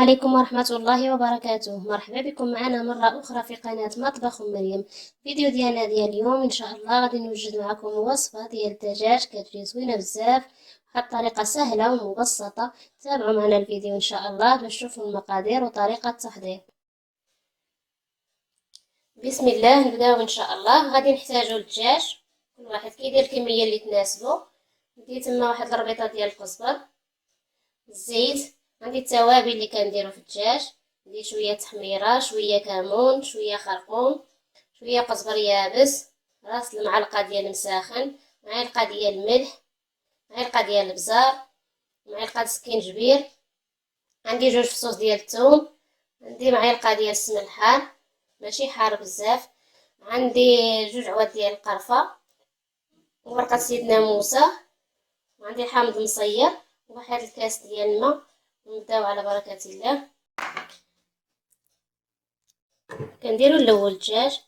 عليكم ورحمة الله وبركاته. مرحبا بكم معنا مرة أخرى في قناة مطبخ مريم. فيديو ديالنا ديال اليوم إن شاء الله غادي نوجد معكم وصفة ديال الدجاج كتجي زوينة بزاف بواحد الطريقة سهلة ومبسطة. تابعوا معنا الفيديو إن شاء الله باش تشوفوا المقادير وطريقة التحضير. بسم الله نبداو إن شاء الله. غادي نحتاجو الدجاج، كل واحد كيدير الكمية اللي تناسبو. ندير تما واحد الربيطة ديال القزبر، الزيت، عندي التوابل اللي كنديرو في الدجاج. ندير شويه تحميره، شويه كمون، شويه خرقوم، شويه قزبر يابس، راس المعلقه ديال المساخن، معلقه ديال الملح، معلقه ديال البزار، معلقه سكينجبير، عندي جوج فصوص ديال الثوم، عندي معلقه ديال السمن الحار ماشي حار بزاف، عندي جوج عواد ديال القرفه وورقه سيدنا موسى، وعندي حامض مصير وواحد الكاس ديال الماء. نبداو على بركه الله. كنديروا الاول الدجاج،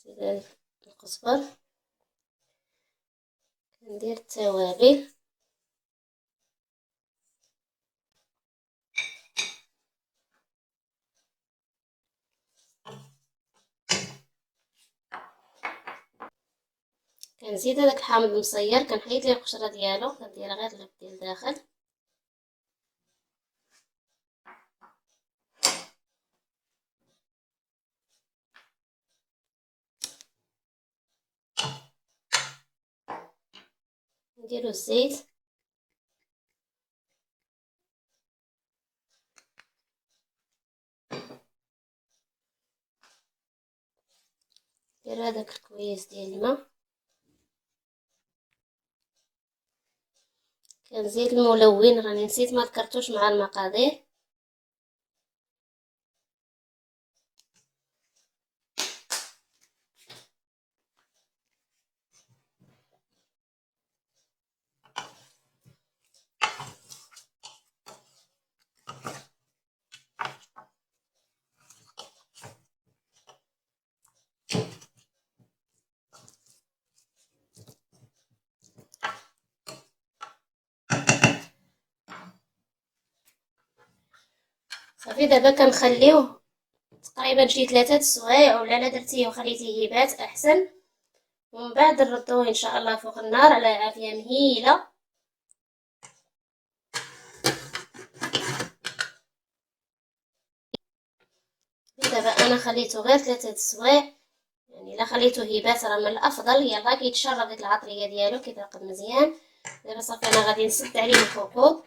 نزيد القزبر، كندير التوابل، كنزيد هذاك الحامض المصير، كنحيد ليه القشره ديالو، كنديرها غير اللب ديال الداخل. نديرو الزيت، ندير هذاك الكويس ديال الماء، كنزيد الملون، راني نسيت ما ذكرتوش مع المقادير. صافي دابا كنخليوه تقريبا شي 3 سوايع، ولا لا درتيه وخليتيه يبات احسن، ومن بعد نردوه ان شاء الله فوق النار على عافيه مهيله. دابا انا خليته غير 3 سوايع، يعني الا خليته يبات راه من الافضل، يلا كيتشرب ديك العطريه ديالو كيترقد مزيان. دابا صافي انا غادي نسد عليه الخطوط.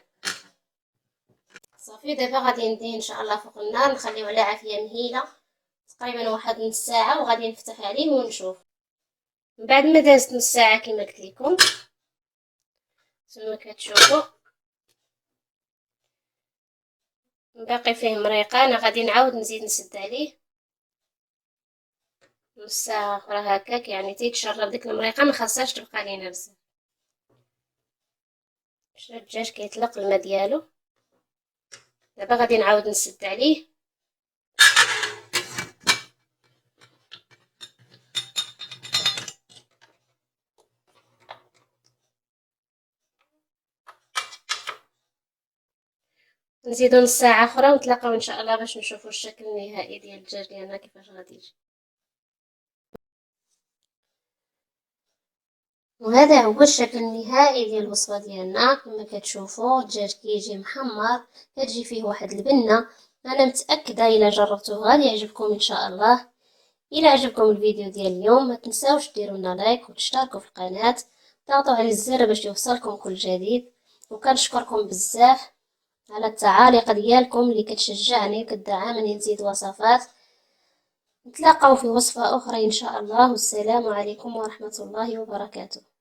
صافي دابا غادي نديه ان شاء الله فوق النار، نخليوه على عافيه مهيله تقريبا واحد نص ساعه، وغادي نفتح عليه ونشوف. من بعد ما دازت نص ساعه كما قلت لكم كما كتشوفوا باقي فيه مريقه، انا غادي نعاود نزيد نسد عليه نص ساعه اخرى هكاك، يعني تيتشرب ديك المريقه ما خاصهاش تبقى لينا بزاف باش الدجاج كيطلق الماء ديالو. دابا غادي نعاود نسد عليه. نزيدو نص ساعه اخرى ونتلاقاو ان شاء الله باش نشوفوا الشكل النهائي ديال الدجاج ديالنا كيفاش غادي يجي. وهذا هو الشكل النهائي ديال الوصفه ديالنا. كما كتشوفوا الدجاج كيجي محمر، كتجي فيه واحد البنه. انا متاكده الا جربتوه غادي يعجبكم ان شاء الله. الى عجبكم الفيديو ديال اليوم ما تنساوش ديروا لنا لايك وتشتركوا في القناه، ضغطوا على الزر باش يوصلكم كل جديد. وكنشكركم بزاف على التعاليق ديالكم اللي كتشجعني وكتدعمني نزيد وصفات. نتلاقاو في وصفه اخرى ان شاء الله، والسلام عليكم ورحمه الله وبركاته.